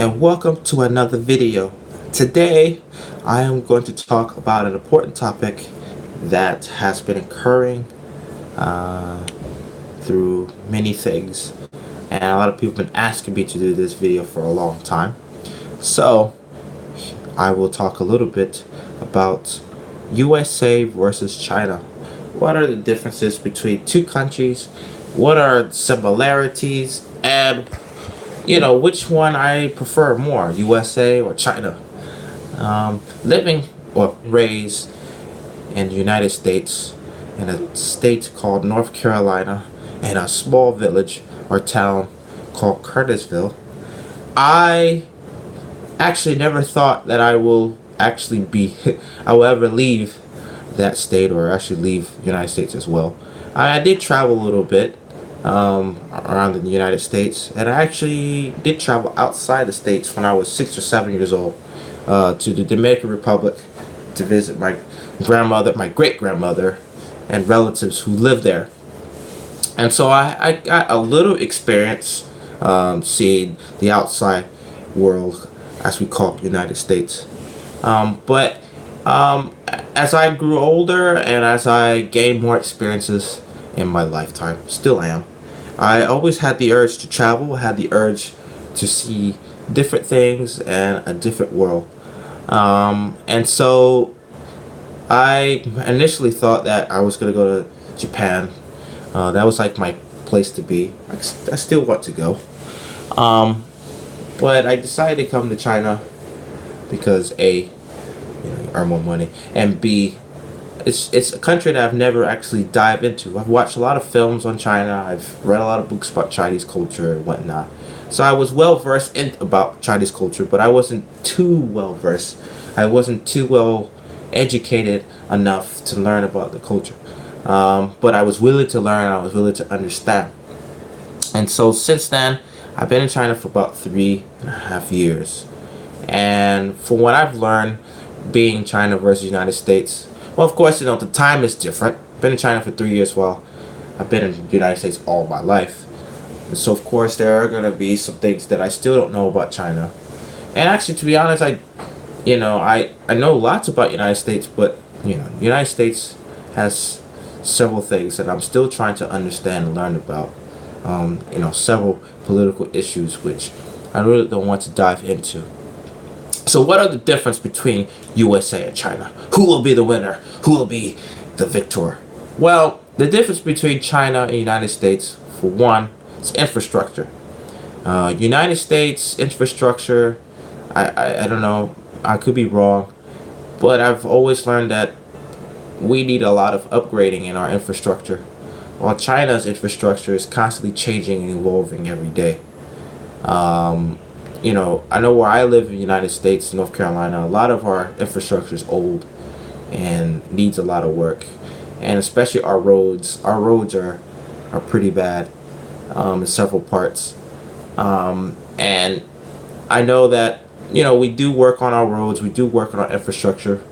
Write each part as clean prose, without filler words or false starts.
and welcome to another video. Today I am going to talk about an important topic that has been occurring uh, through many things, and a lot of people have been asking me to do this video for a long time. So I will talk a little bit about USA versus China. What are the differences between two countries? What are similarities? And which one I prefer more, USA or China? Living or raised in the United States, in a state called North Carolina, in a small village or town called Curtisville, I actually never thought that I will ever leave that state or actually leave the United States as well. I did travel a little bit around the United States, and I actually did travel outside the states when I was 6 or 7 years old to the Dominican Republic to visit my grandmother, my great grandmother, and relatives who lived there. And so I got a little experience seeing the outside world, as we call it, United States. But as I grew older and as I gained more experiences in my lifetime, still am, I always had the urge to travel, had the urge to see different things and a different world. And so I initially thought that I was going to go to Japan. That was like my place to be. I still want to go. But I decided to come to China because A, you earn more money, and B, it's a country that I've never actually dived into. I've watched a lot of films on China. I've read a lot of books about Chinese culture and whatnot. So I was well versed in about Chinese culture, but I wasn't too well versed. I wasn't too well educated enough to learn about the culture. But I was willing to learn. I was willing to understand. And so since then, I've been in China for about 3.5 years. And from what I've learned, being China versus United States, well, of course, the time is different. Been in China for 3 years while I've been in the United States all my life. And so, of course, there are going to be some things that I still don't know about China. And actually, to be honest, I know lots about United States, but, the United States has several things that I'm still trying to understand and learn about. Several political issues which I really don't want to dive into. So what are the difference between USA and China? Who will be the winner? Who will be the victor? Well, the difference between China and the United States, for one, is infrastructure. United States infrastructure, I don't know, I could be wrong, but I've always learned that we need a lot of upgrading in our infrastructure, while China's infrastructure is constantly changing and evolving every day. I know where I live in the United States, North Carolina, a lot of our infrastructure is old and needs a lot of work. And especially our roads. Our roads are pretty bad in several parts. And I know that, we do work on our roads, we do work on our infrastructure,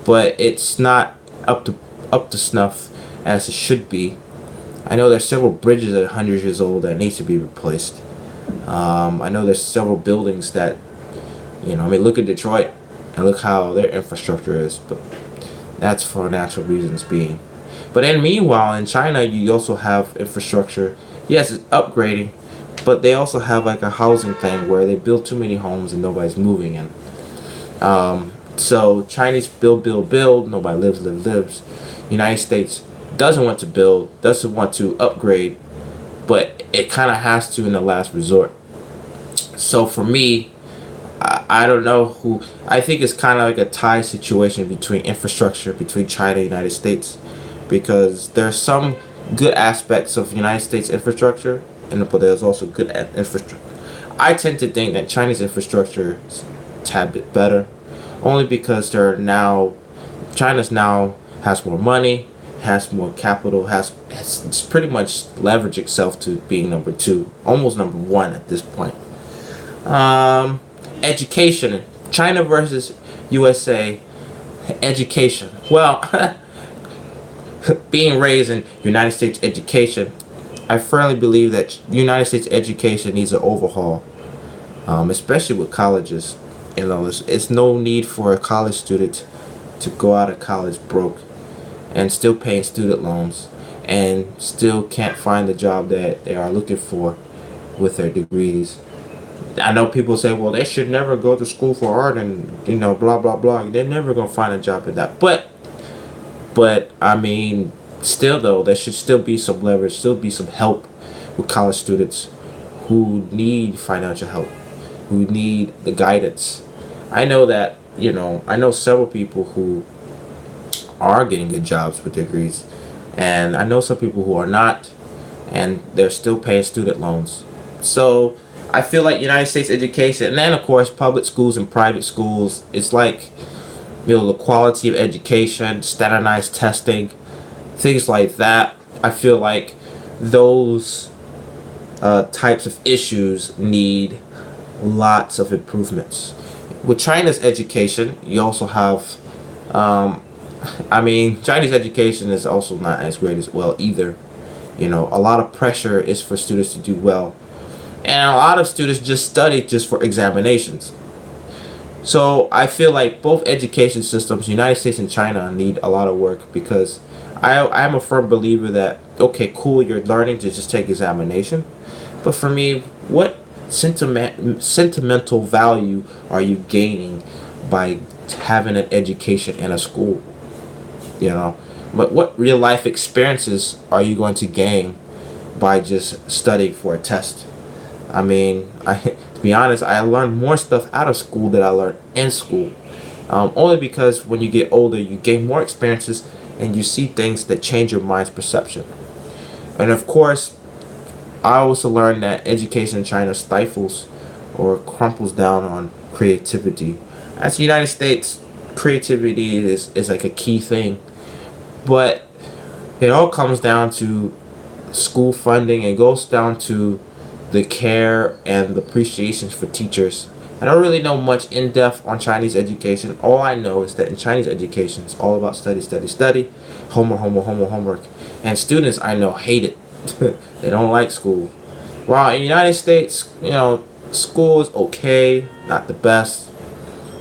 but it's not up to snuff as it should be. I know there's several bridges that are 100 years old that needs to be replaced. I know there's several buildings that, look at Detroit and look how their infrastructure is, but that's for natural reasons being. But then meanwhile, in China, you also have infrastructure. Yes, it's upgrading, but they also have like a housing thing where they build too many homes and nobody's moving in. So Chinese build, nobody lives. United States doesn't want to build, doesn't want to upgrade, but it kind of has to in the last resort. So for me, I don't know who. I think it's kind of like a tie situation between infrastructure between China and the United States, because there's some good aspects of United States infrastructure, but there's also good infrastructure. I tend to think that Chinese infrastructure is a tad bit better, only because China's now has more money, has more capital, has it's pretty much leveraged itself to being number two, almost number one at this point. Education, China versus USA, education. Well, being raised in United States education, I firmly believe that United States education needs an overhaul. especially with colleges. It's no need for a college student to go out of college broke and still paying student loans and still can't find the job that they are looking for with their degrees. I know people say, well, they should never go to school for art and blah blah blah. They're never gonna find a job in that. But I mean, still though, there should still be some leverage, still be some help with college students who need financial help, who need the guidance. I know that, I know several people who are getting good jobs with degrees, and I know some people who are not, and they're still paying student loans. So I feel like United States education, and then of course public schools and private schools, it's like, the quality of education, standardized testing, things like that. I feel like those types of issues need lots of improvements. With China's education, you also have, I mean, Chinese education is also not as great as well either. A lot of pressure is for students to do well, and a lot of students just study just for examinations. So I feel like both education systems, United States and China, need a lot of work because I'm a firm believer that, okay, cool, you're learning to just take examination, but for me, what sentimental value are you gaining by having an education in a school? You know, but what real life experiences are you going to gain by just studying for a test? I mean, to be honest, I learned more stuff out of school than I learned in school. Only because when you get older, you gain more experiences and you see things that change your mind's perception. And of course, I also learned that education in China stifles or crumples down on creativity. As the United States, creativity is like a key thing. But it all comes down to school funding. It goes down to the care and the appreciations for teachers. I don't really know much in depth on Chinese education. All I know is that in Chinese education, it's all about study, study, study, homework, homework, homework, homework. And students I know hate it. They don't like school. While in the United States, school is okay, not the best,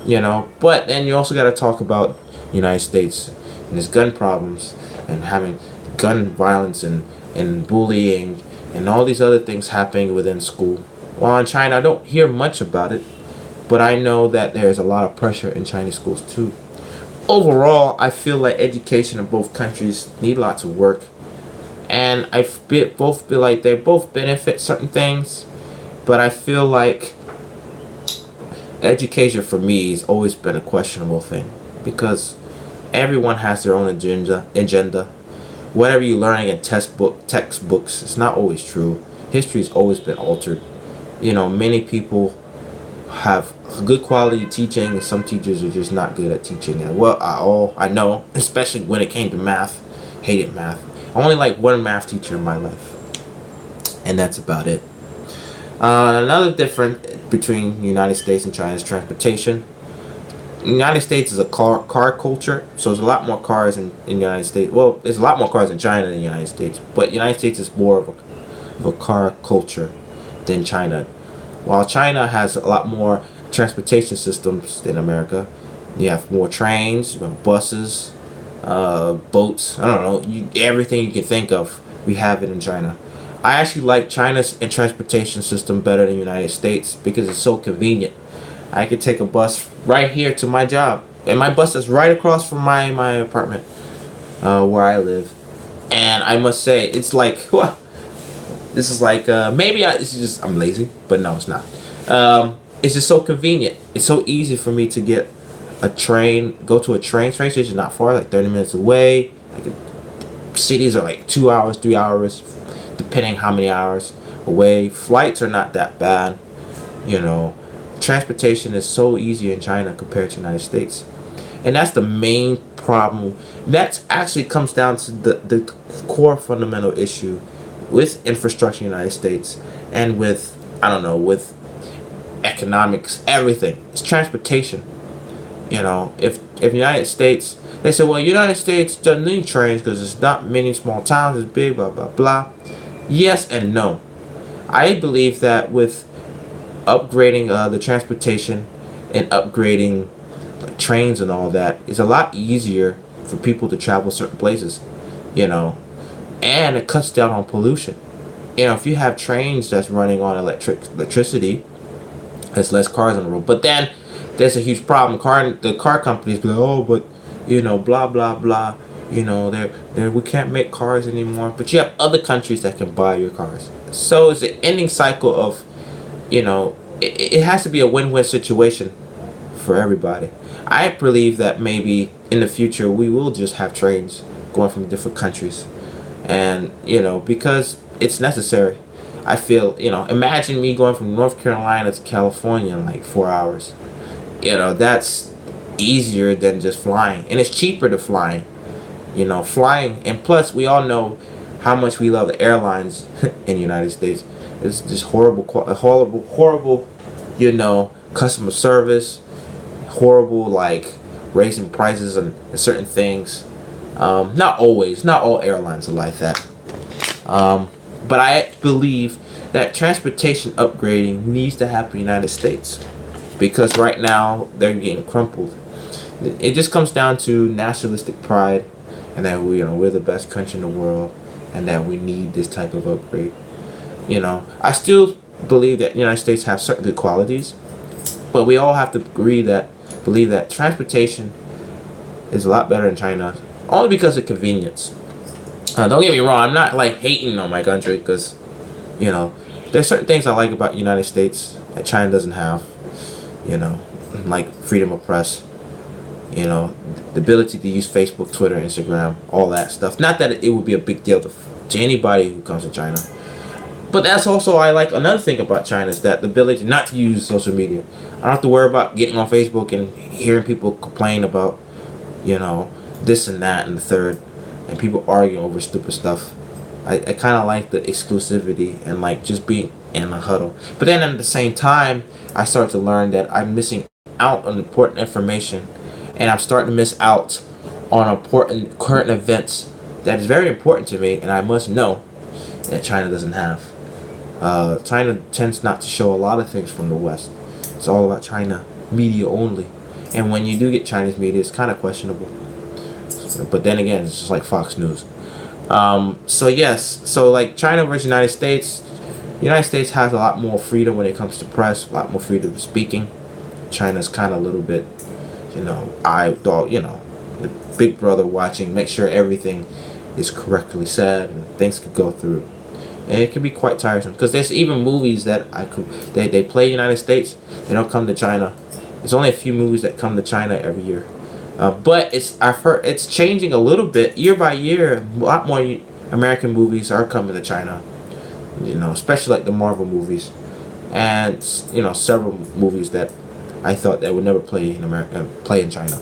But then you also got to talk about United States and its gun problems and having gun violence and bullying and all these other things happening within school. While in China, I don't hear much about it, but I know that there's a lot of pressure in Chinese schools too. Overall, I feel like education in both countries need lots of work, and both feel like they both benefit certain things, but I feel like education for me has always been a questionable thing because everyone has their own agenda. Whatever you're learning in textbooks, it's not always true. History's always been altered. Many people have good quality teaching, and some teachers are just not good at teaching. And I know, especially when it came to math, hated math. I only like one math teacher in my life, and that's about it. Another difference between the United States and China is transportation. The United States is a car culture, so there's a lot more cars in the United States. Well, there's a lot more cars in China than the United States, but the United States is more of a car culture than China. While China has a lot more transportation systems than America, you have more trains, you have buses, boats. I don't know, everything you can think of, we have it in China. I actually like China's transportation system better than the United States because it's so convenient. I could take a bus right here to my job, and my bus is right across from my apartment, where I live. And I must say, it's like, this is like, it's just I'm lazy, but no, it's not. It's just so convenient. It's so easy for me to get go to a train station not far, like 30 minutes away. Cities are like 2 hours, 3 hours, depending how many hours away. Flights are not that bad, Transportation is so easy in China compared to the United States. And that's the main problem. That actually comes down to the core fundamental issue with infrastructure in the United States and with, with economics, everything. It's transportation. If the United States, they say, well, United States doesn't need trains because it's not many small towns, it's big, blah, blah, blah. Yes and no. I believe that with upgrading the transportation and upgrading like trains and all that is a lot easier for people to travel certain places, you know, and it cuts down on pollution. You know, if you have trains that's running on electricity, there's less cars on the road. But then there's a huge problem. The car companies be like, oh, but you know, blah blah blah. You know, we can't make cars anymore. But you have other countries that can buy your cars. So it's an ending cycle of, you know, it has to be a win-win situation for everybody. I believe that maybe in the future we will just have trains going from different countries, and you know, because it's necessary. I feel, you know, imagine me going from North Carolina to California in like 4 hours. You know, that's easier than just flying, and it's cheaper to flying. You know, flying, and plus we all know how much we love the airlines in the United States. It's just horrible, you know, customer service, horrible, like raising prices and certain things. Not always, not all airlines are like that. But I believe that transportation upgrading needs to happen in the United States because right now they're getting crumpled. It just comes down to nationalistic pride and that we, you know, we're the best country in the world and that we need this type of upgrade. You know, I still believe that the United States have certain good qualities, but we all have to believe that transportation is a lot better in China only because of convenience. Don't get me wrong, I'm not like hating on my country because, you know, there's certain things I like about the United States that China doesn't have, you know, like freedom of press, you know, the ability to use Facebook, Twitter, Instagram, all that stuff. Not that it would be a big deal to anybody who comes to China. But that's also, I like another thing about China is that the ability not to use social media. I don't have to worry about getting on Facebook and hearing people complain about, you know, this and that and the third, and people arguing over stupid stuff. I kind of like the exclusivity and like just being in a huddle. But then at the same time, I started to learn that I'm missing out on important information, and I'm starting to miss out on important current events that is very important to me, and I must know that China doesn't have. China tends not to show a lot of things from the West. It's all about China media only, and when you do get Chinese media, it's kind of questionable. But then again, it's just like Fox News. So yes, so like China versus United States. The United States has a lot more freedom when it comes to press, a lot more freedom of speaking. China's kind of a little bit, you know, you know, the big brother watching, make sure everything is correctly said and things could go through. And it can be quite tiresome because there's even movies that they play in the United States, they don't come to China. There's only a few movies that come to China every year. But I've heard it's changing a little bit year by year. A lot more American movies are coming to China, you know, especially like the Marvel movies, and you know, several movies that I thought that would never play in America, play in China.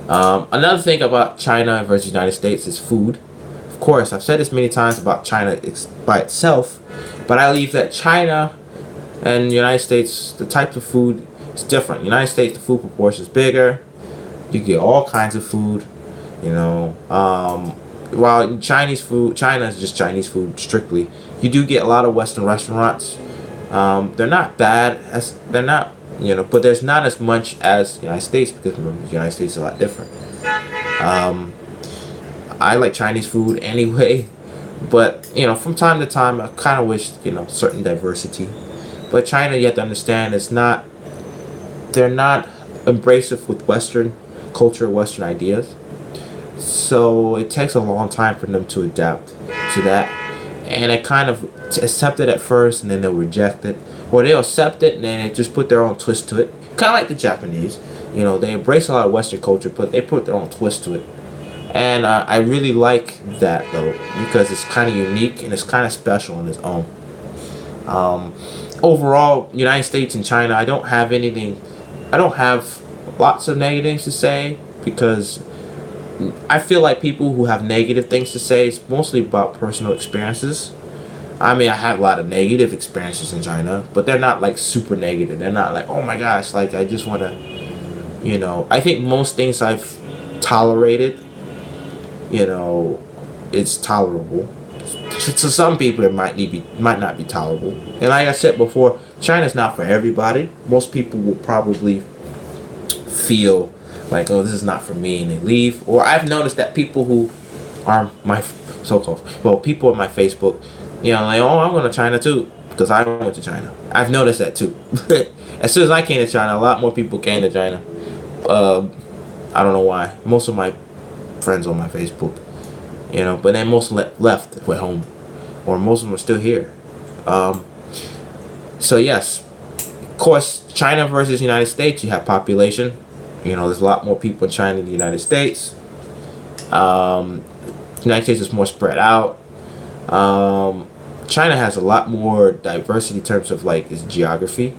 Another thing about China versus United States is food. Of course, I've said this many times about China by itself, but I believe that China and the United States, the type of food is different. United States, the food proportion is bigger. You get all kinds of food, you know. While Chinese food, China is just Chinese food strictly. You do get a lot of Western restaurants. They're not bad. They're not, you know, but there's not as much as the United States because remember, the United States is a lot different. I like Chinese food anyway, but you know, from time to time, I kind of wish, you know, certain diversity. But China, you have to understand, they're not embracive with Western culture, Western ideas. So it takes a long time for them to adapt to that, and they kind of accept it at first, and then they'll reject it, or they'll accept it and then they just put their own twist to it. Kind of like the Japanese, you know, they embrace a lot of Western culture, but they put their own twist to it. And I really like that though because it's kind of unique and it's kind of special in its own. Overall, United States and China, I don't have anything. I don't have lots of negatives to say because I feel like people who have negative things to say is mostly about personal experiences. I mean, I have a lot of negative experiences in China, but they're not like super negative. They're not like, oh my gosh, like I just want to, you know. I think most things I've tolerated, you know, it's tolerable. to some people it might not be tolerable. And like I said before, China's not for everybody. Most people will probably feel like, oh, this is not for me, and they leave. Or I've noticed that people who are my so-called, well, people on my Facebook, like, oh, I'm going to China too because I went to China. I've noticed that too. As soon as I came to China, a lot more people came to China. I don't know why. Most of my friends on my Facebook, but then most left, went home, or most of them are still here. So yes, of course, China versus United States, you have population. There's a lot more people in China than the United States. United States is more spread out. China has a lot more diversity in terms of like its geography.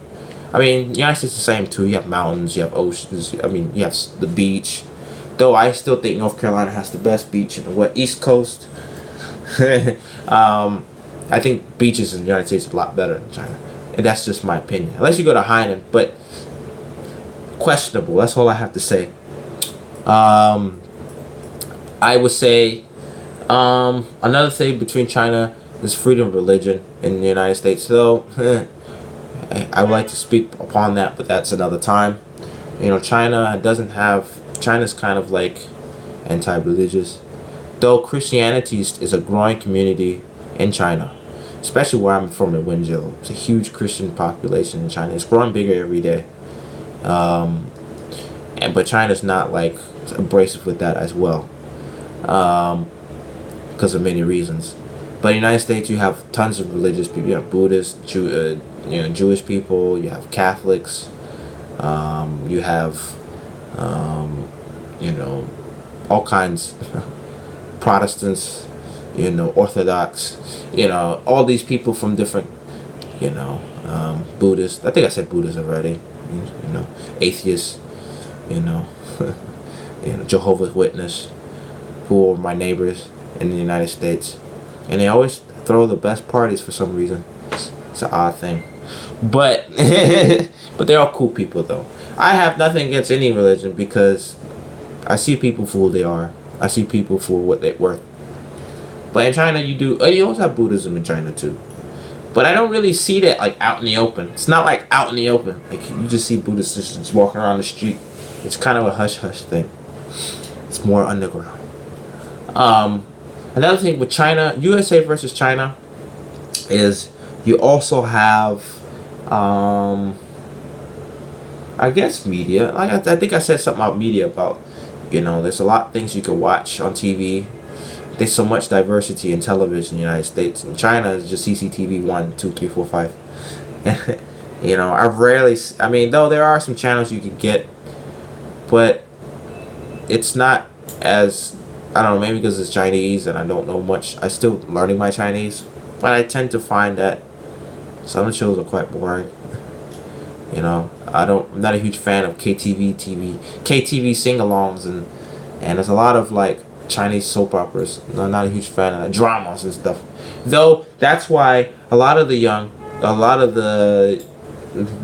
I mean, the United States is the same too. You have mountains, you have oceans. I mean, you have the beach. Though I still think North Carolina has the best beach in the East Coast. I think beaches in the United States are a lot better than China, and that's just my opinion. Unless you go to Hainan, but questionable. That's all I have to say. I would say another thing between China is freedom of religion in the United States. Though I would like to speak upon that, but that's another time. China's kind of like anti-religious. Though Christianity is a growing community in China, especially where I'm from in Wenzhou. It's a huge Christian population in China. It's growing bigger every day. But China's not like abrasive with that as well, because of many reasons. But in the United States, you have tons of religious people. You have Buddhists, Jewish people. You have Catholics. You have all kinds. Protestants, Orthodox, all these people from different, Buddhists. I think I said Buddhists already. Atheists, Jehovah's Witness, who are my neighbors in the United States, and they always throw the best parties for some reason. It's an odd thing, but but they're all cool people though. I have nothing against any religion because I see people for who they are. I see people for what they're worth. But in China, you also have Buddhism in China too. But I don't really see that like out in the open. It's not like out in the open. Like you just see Buddhists just walking around the street. It's kind of a hush-hush thing. It's more underground. Another thing with China, USA versus China, is you also have, I guess media. Like I think I said something about media about. There's a lot of things you can watch on TV. There's so much diversity in television in the United States. In China, it's just CCTV 1, 2, 3, 4, 5. Though there are some channels you can get, but it's not as, I don't know, maybe because it's Chinese and I don't know much. I'm still learning my Chinese, but I tend to find that some of the shows are quite boring. I'm not a huge fan of KTV sing-alongs, and there's a lot of like Chinese soap operas. I'm not a huge fan of dramas and stuff. Though that's why a lot of the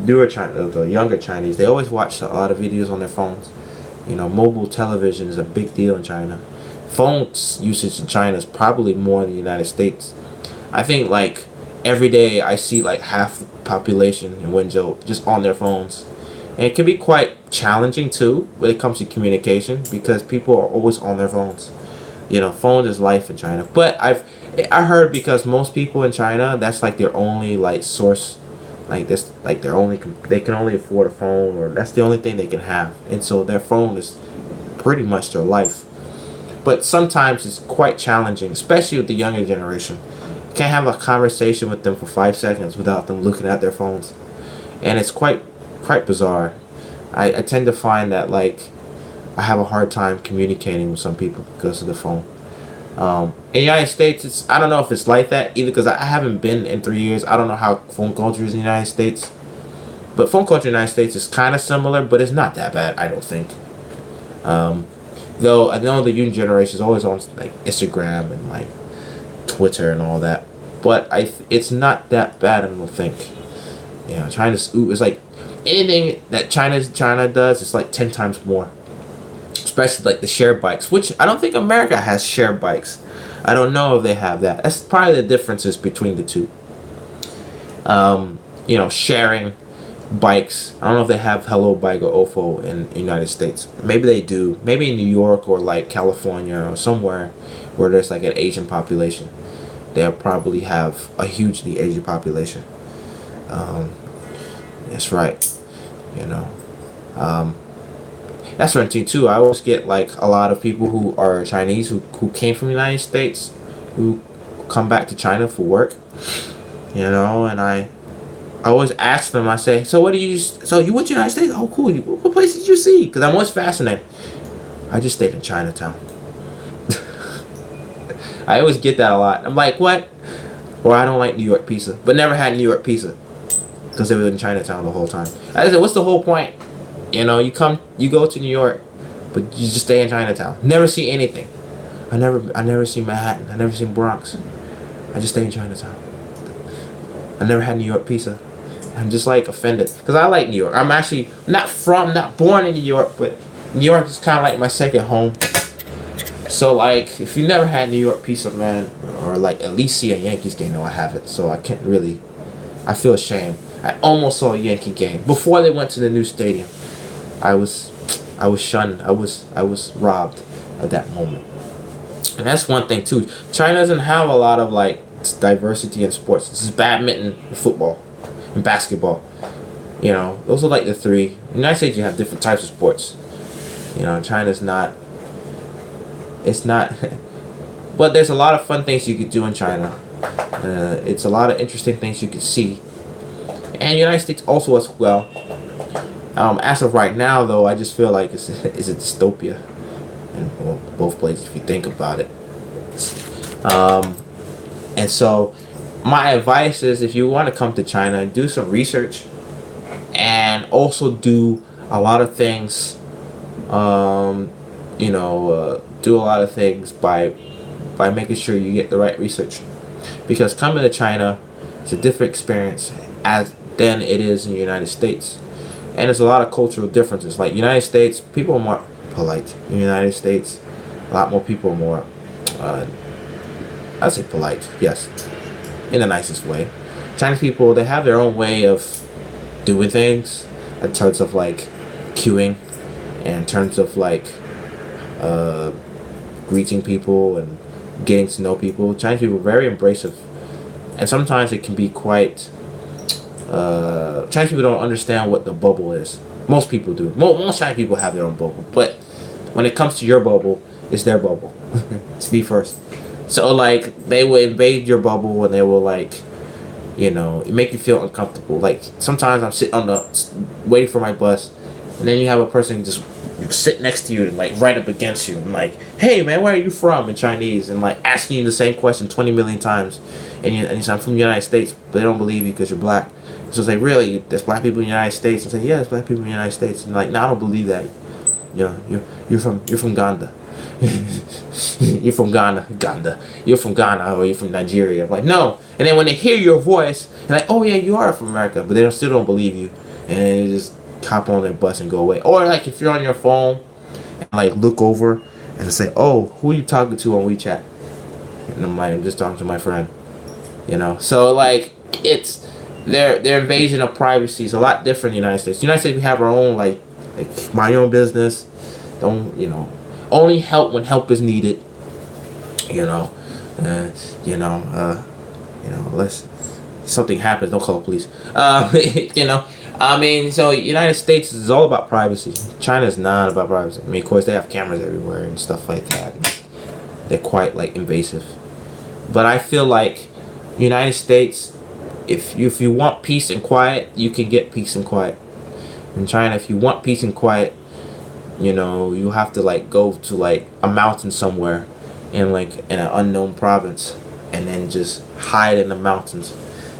newer China, the younger Chinese, they always watch a lot of videos on their phones. Mobile television is a big deal in China. Phones usage in China is probably more in the United States. I think like every day I see like half the population in Wenzhou just on their phones. And it can be quite challenging too when it comes to communication because people are always on their phones. Phone is life in China. But I heard because most people in China, that's like their only like source, like this, like they can only afford a phone, or that's the only thing they can have, and so their phone is pretty much their life. But sometimes it's quite challenging, especially with the younger generation. You can't have a conversation with them for 5 seconds without them looking at their phones, and it's quite bizarre. I tend to find that like I have a hard time communicating with some people because of the phone. In the United States, I don't know if it's like that either because I haven't been in 3 years. I don't know how phone culture is in the United States, but phone culture in the United States is kind of similar, but it's not that bad, I don't think. Though I know the young generation is always on like Instagram and like Twitter and all that, but it's not that bad, I don't think. China's it's like anything that China does, it's like 10 times more. Especially like the share bikes, which I don't think America has share bikes. I don't know if they have that. That's probably the differences between the two. Sharing bikes. I don't know if they have Hello Bike or Ofo in the United States. Maybe they do. Maybe in New York or like California or somewhere where there's like an Asian population. They'll probably have a hugely Asian population. That's right. You know. That's one thing too. I always get like a lot of people who are Chinese who came from the United States who come back to China for work. And I always ask them. I say, so you went to the United States? Oh, cool. What place did you see? Because I'm always fascinated. I just stayed in Chinatown. I always get that a lot. I'm like, what? Or I don't like New York pizza, but never had New York pizza because they were in Chinatown the whole time. I said, what's the whole point? You go to New York, but you just stay in Chinatown. Never see anything. I never see Manhattan. I never seen Bronx. I just stay in Chinatown. I never had New York pizza. I'm just like offended because I like New York. I'm actually not born in New York, but New York is kind of like my second home. So like, if you never had New York pizza, man, or like at least see a Yankees game, no, I haven't. So I can't really. I feel ashamed. I almost saw a Yankee game before they went to the new stadium. I was shunned. I was robbed of that moment. And that's one thing too. China doesn't have a lot of like diversity in sports. This is badminton, football, and basketball. Those are like the three. In the United States, you have different types of sports. China's not. It's not. But there's a lot of fun things you could do in China. It's a lot of interesting things you could see. And the United States also as well. As of right now, though, I just feel like it's a dystopia in both places if you think about it. And so, my advice is if you want to come to China, do some research and also do a lot of things. Do a lot of things by making sure you get the right research, because coming to China is a different experience than it is in the United States, and there's a lot of cultural differences. Like United States, people are more polite. In the United States, a lot more people are more, I'd say polite, yes, in the nicest way. Chinese people, they have their own way of doing things in terms of like queuing, and in terms of like greeting people and getting to know people. Chinese people are very embracive, and sometimes it can be quite. Chinese people don't understand what the bubble is. Most people do. Most Chinese people have their own bubble, but when it comes to your bubble, it's their bubble. To be first. So like they will invade your bubble and they will like, make you feel uncomfortable. Like sometimes I'm sitting waiting for my bus, and then you have a person just sit next to you and like right up against you and like, hey man, where are you from in Chinese, and like asking you the same question 20 million times, and you say I'm from the United States, but they don't believe you because you're black. So it's like, really, there's black people in the United States? And say, yeah, there's black people in the United States. And like, no, I don't believe that. You're from Ghana. You're from Ghana. You're from Ghana, or you're from Nigeria. I'm like, no. And then when they hear your voice, they're like, oh yeah, you are from America, but they still don't believe you, and they just hop on their bus and go away. Or like if you're on your phone and like look over and say, oh, who are you talking to on WeChat? And I'm like, I'm just talking to my friend. So like it's their invasion of privacy is a lot different in the United States. The United States, we have our own like mind your own business. Don't only help when help is needed. Unless something happens, don't call the police. So United States is all about privacy. China's not about privacy. Of course, they have cameras everywhere and stuff like that. They're quite like invasive. But I feel like United States, if you want peace and quiet, you can get peace and quiet. In China, if you want peace and quiet, you have to like go to like a mountain somewhere in an unknown province, and then just hide in the mountains.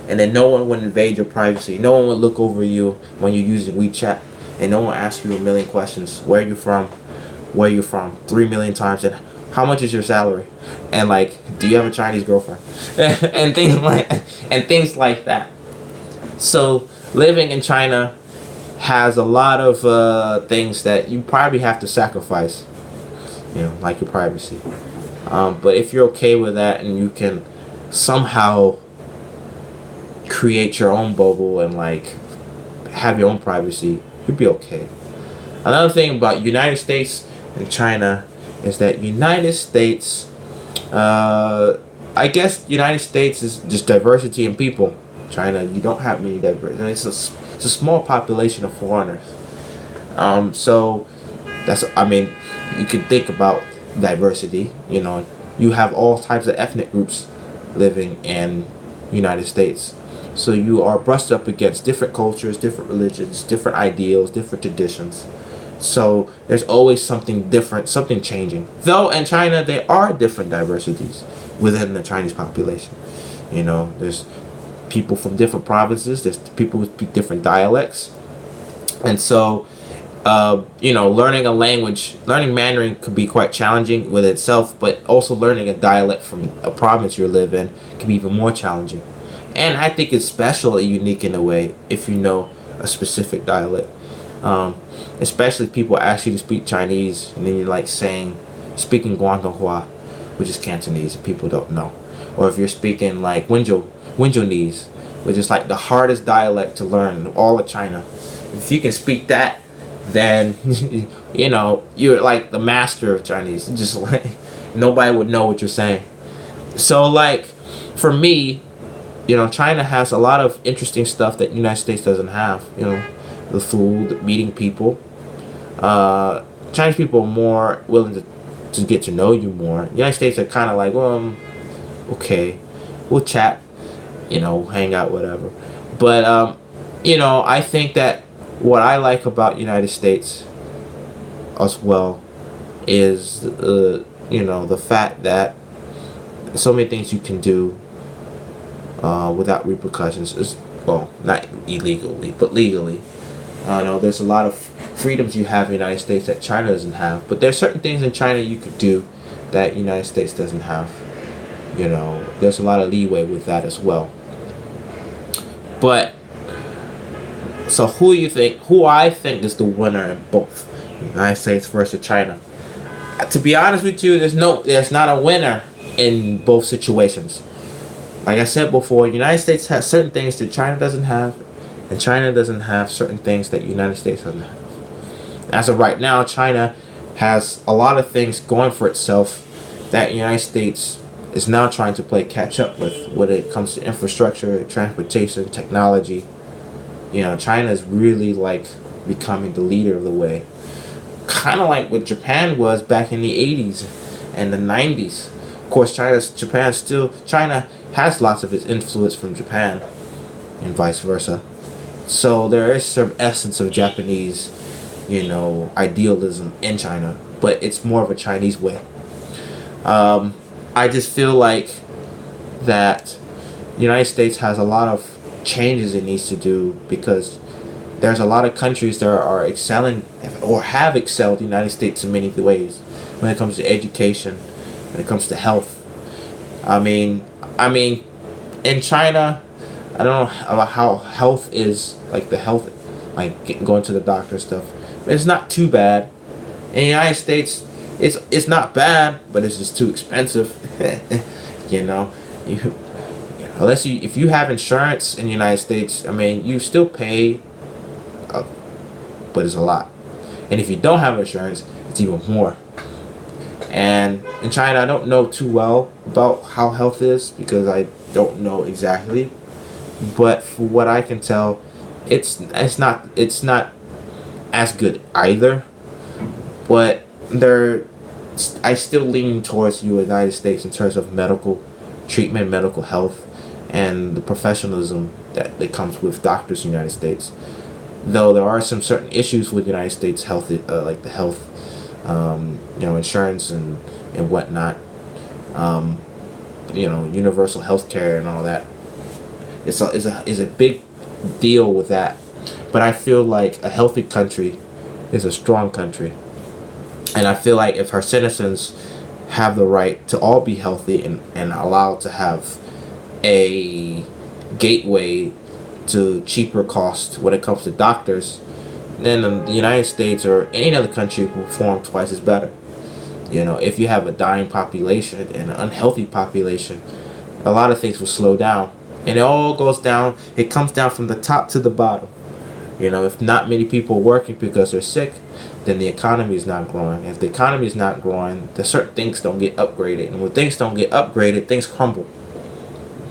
And then no one would invade your privacy. No one would look over you when you're using WeChat. And no one asks you a million questions. Where are you from? 3 million times. And how much is your salary? And like, do you have a Chinese girlfriend? and things like that. So living in China has a lot of things that you probably have to sacrifice. Like your privacy. But if you're okay with that and you can somehow create your own bubble and like have your own privacy, you'd be okay. Another thing about United States and China is that United States, uh, I guess United States is just diversity in people. China, you don't have many diversity. It's a small population of foreigners. So that's, I mean, you can think about diversity. You know, you have all types of ethnic groups living in United States. So you are brushed up against different cultures, different religions, different ideals, different traditions. So there's always something different, something changing. Though in China there are different diversities within the Chinese population. You know, there's people from different provinces. There's people who speak different dialects, and so you know, learning a language, learning Mandarin could be quite challenging with itself, but also learning a dialect from a province you live in can be even more challenging. And I think it's special and unique in a way if you know a specific dialect. Um, Especially people ask you to speak Chinese, and then you're like speaking Guangdonghua, which is Cantonese, people don't know. Or if you're speaking like Winjonese, which is like the hardest dialect to learn in all of China. If you can speak that, then you know you're like the master of Chinese. Just like nobody would know what you're saying. So like for me, you know, China has a lot of interesting stuff that the United States doesn't have. You know, the food, meeting people. Chinese people are more willing to get to know you more. The United States are kind of like, well, okay, we'll chat, you know, hang out, whatever. But you know, I think that what I like about United States as well is you know, the fact that so many things you can do without repercussions. Is, well, not illegally, but legally. I know there's a lot of freedoms you have in the United States that China doesn't have, but there's certain things in China you could do that United States doesn't have. You know, there's a lot of leeway with that as well. But so who I think is the winner in both United States versus China? To be honest with you, there's not a winner in both situations. Like I said before, United States has certain things that China doesn't have, and China doesn't have certain things that United States doesn't have. As of right now, China has a lot of things going for itself that the United States is now trying to play catch up with when it comes to infrastructure, transportation, technology. You know, China is really like becoming the leader of the way. Kind of like what Japan was back in the 80s and the 90s. Of course, China has lots of its influence from Japan and vice versa. So there is some essence of Japanese, you know, idealism in China, but it's more of a Chinese way. I just feel like that the United States has a lot of changes it needs to do because there's a lot of countries that are excelling or have excelled the United States in many ways when it comes to education, when it comes to health. I mean, in China, I don't know about how health is, like the health, like going to the doctor stuff. It's not too bad. In the United States, it's not bad, but it's just too expensive. You know, you if you have insurance in the United States, I mean, you still pay, but it's a lot. And if you don't have insurance, it's even more. And in China, I don't know too well about how health is because I don't know exactly. But for what I can tell, it's not as good either. But I still lean towards the United States in terms of medical treatment, medical health, and the professionalism that comes with doctors in the United States. Though there are some certain issues with the United States health, like the health, you know, insurance and whatnot. You know, universal health care and all that. It's a big deal with that. But I feel like a healthy country is a strong country. And I feel like if her citizens have the right to all be healthy and allowed to have a gateway to cheaper cost when it comes to doctors, then the United States or any other country will perform twice as better. You know, if you have a dying population and an unhealthy population, a lot of things will slow down. And it all goes down, it comes down from the top to the bottom. You know, if not many people are working because they're sick, then the economy is not growing. If the economy is not growing, the certain things don't get upgraded. And when things don't get upgraded, things crumble.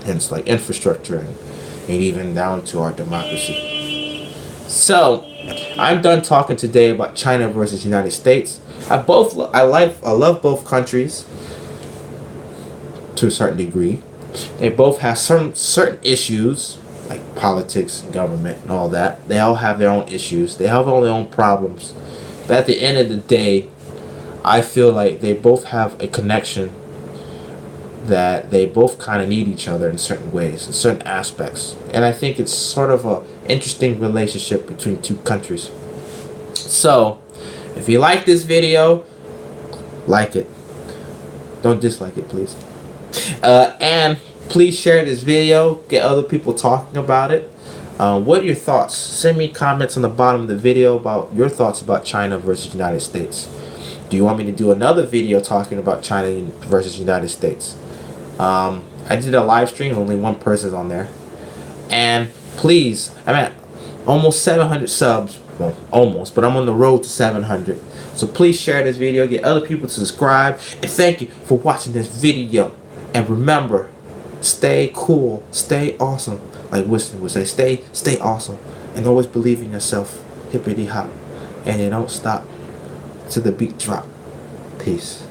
Hence, like infrastructure and even down to our democracy. So, I'm done talking today about China versus United States. I love both countries to a certain degree. They both have certain issues like politics and government and all that. They all have their own issues. They have all their own problems. But at the end of the day, I feel like they both have a connection, that they both kind of need each other in certain ways, in certain aspects. And I think it's sort of a interesting relationship between two countries. So, if you like this video, like it. Don't dislike it, please. And please share this video. Get other people talking about it. What are your thoughts? Send me comments on the bottom of the video about your thoughts about China versus United States. Do you want me to do another video talking about China versus United States? I did a live stream. Only one person's on there. And please, I'm at almost 700 subs. Well, almost, but I'm on the road to 700. So please share this video, get other people to subscribe, and thank you for watching this video. And remember, stay cool, stay awesome. Like Winston would say, stay awesome, and always believe in yourself. Hippity hop, and you don't stop till the beat drop. Peace.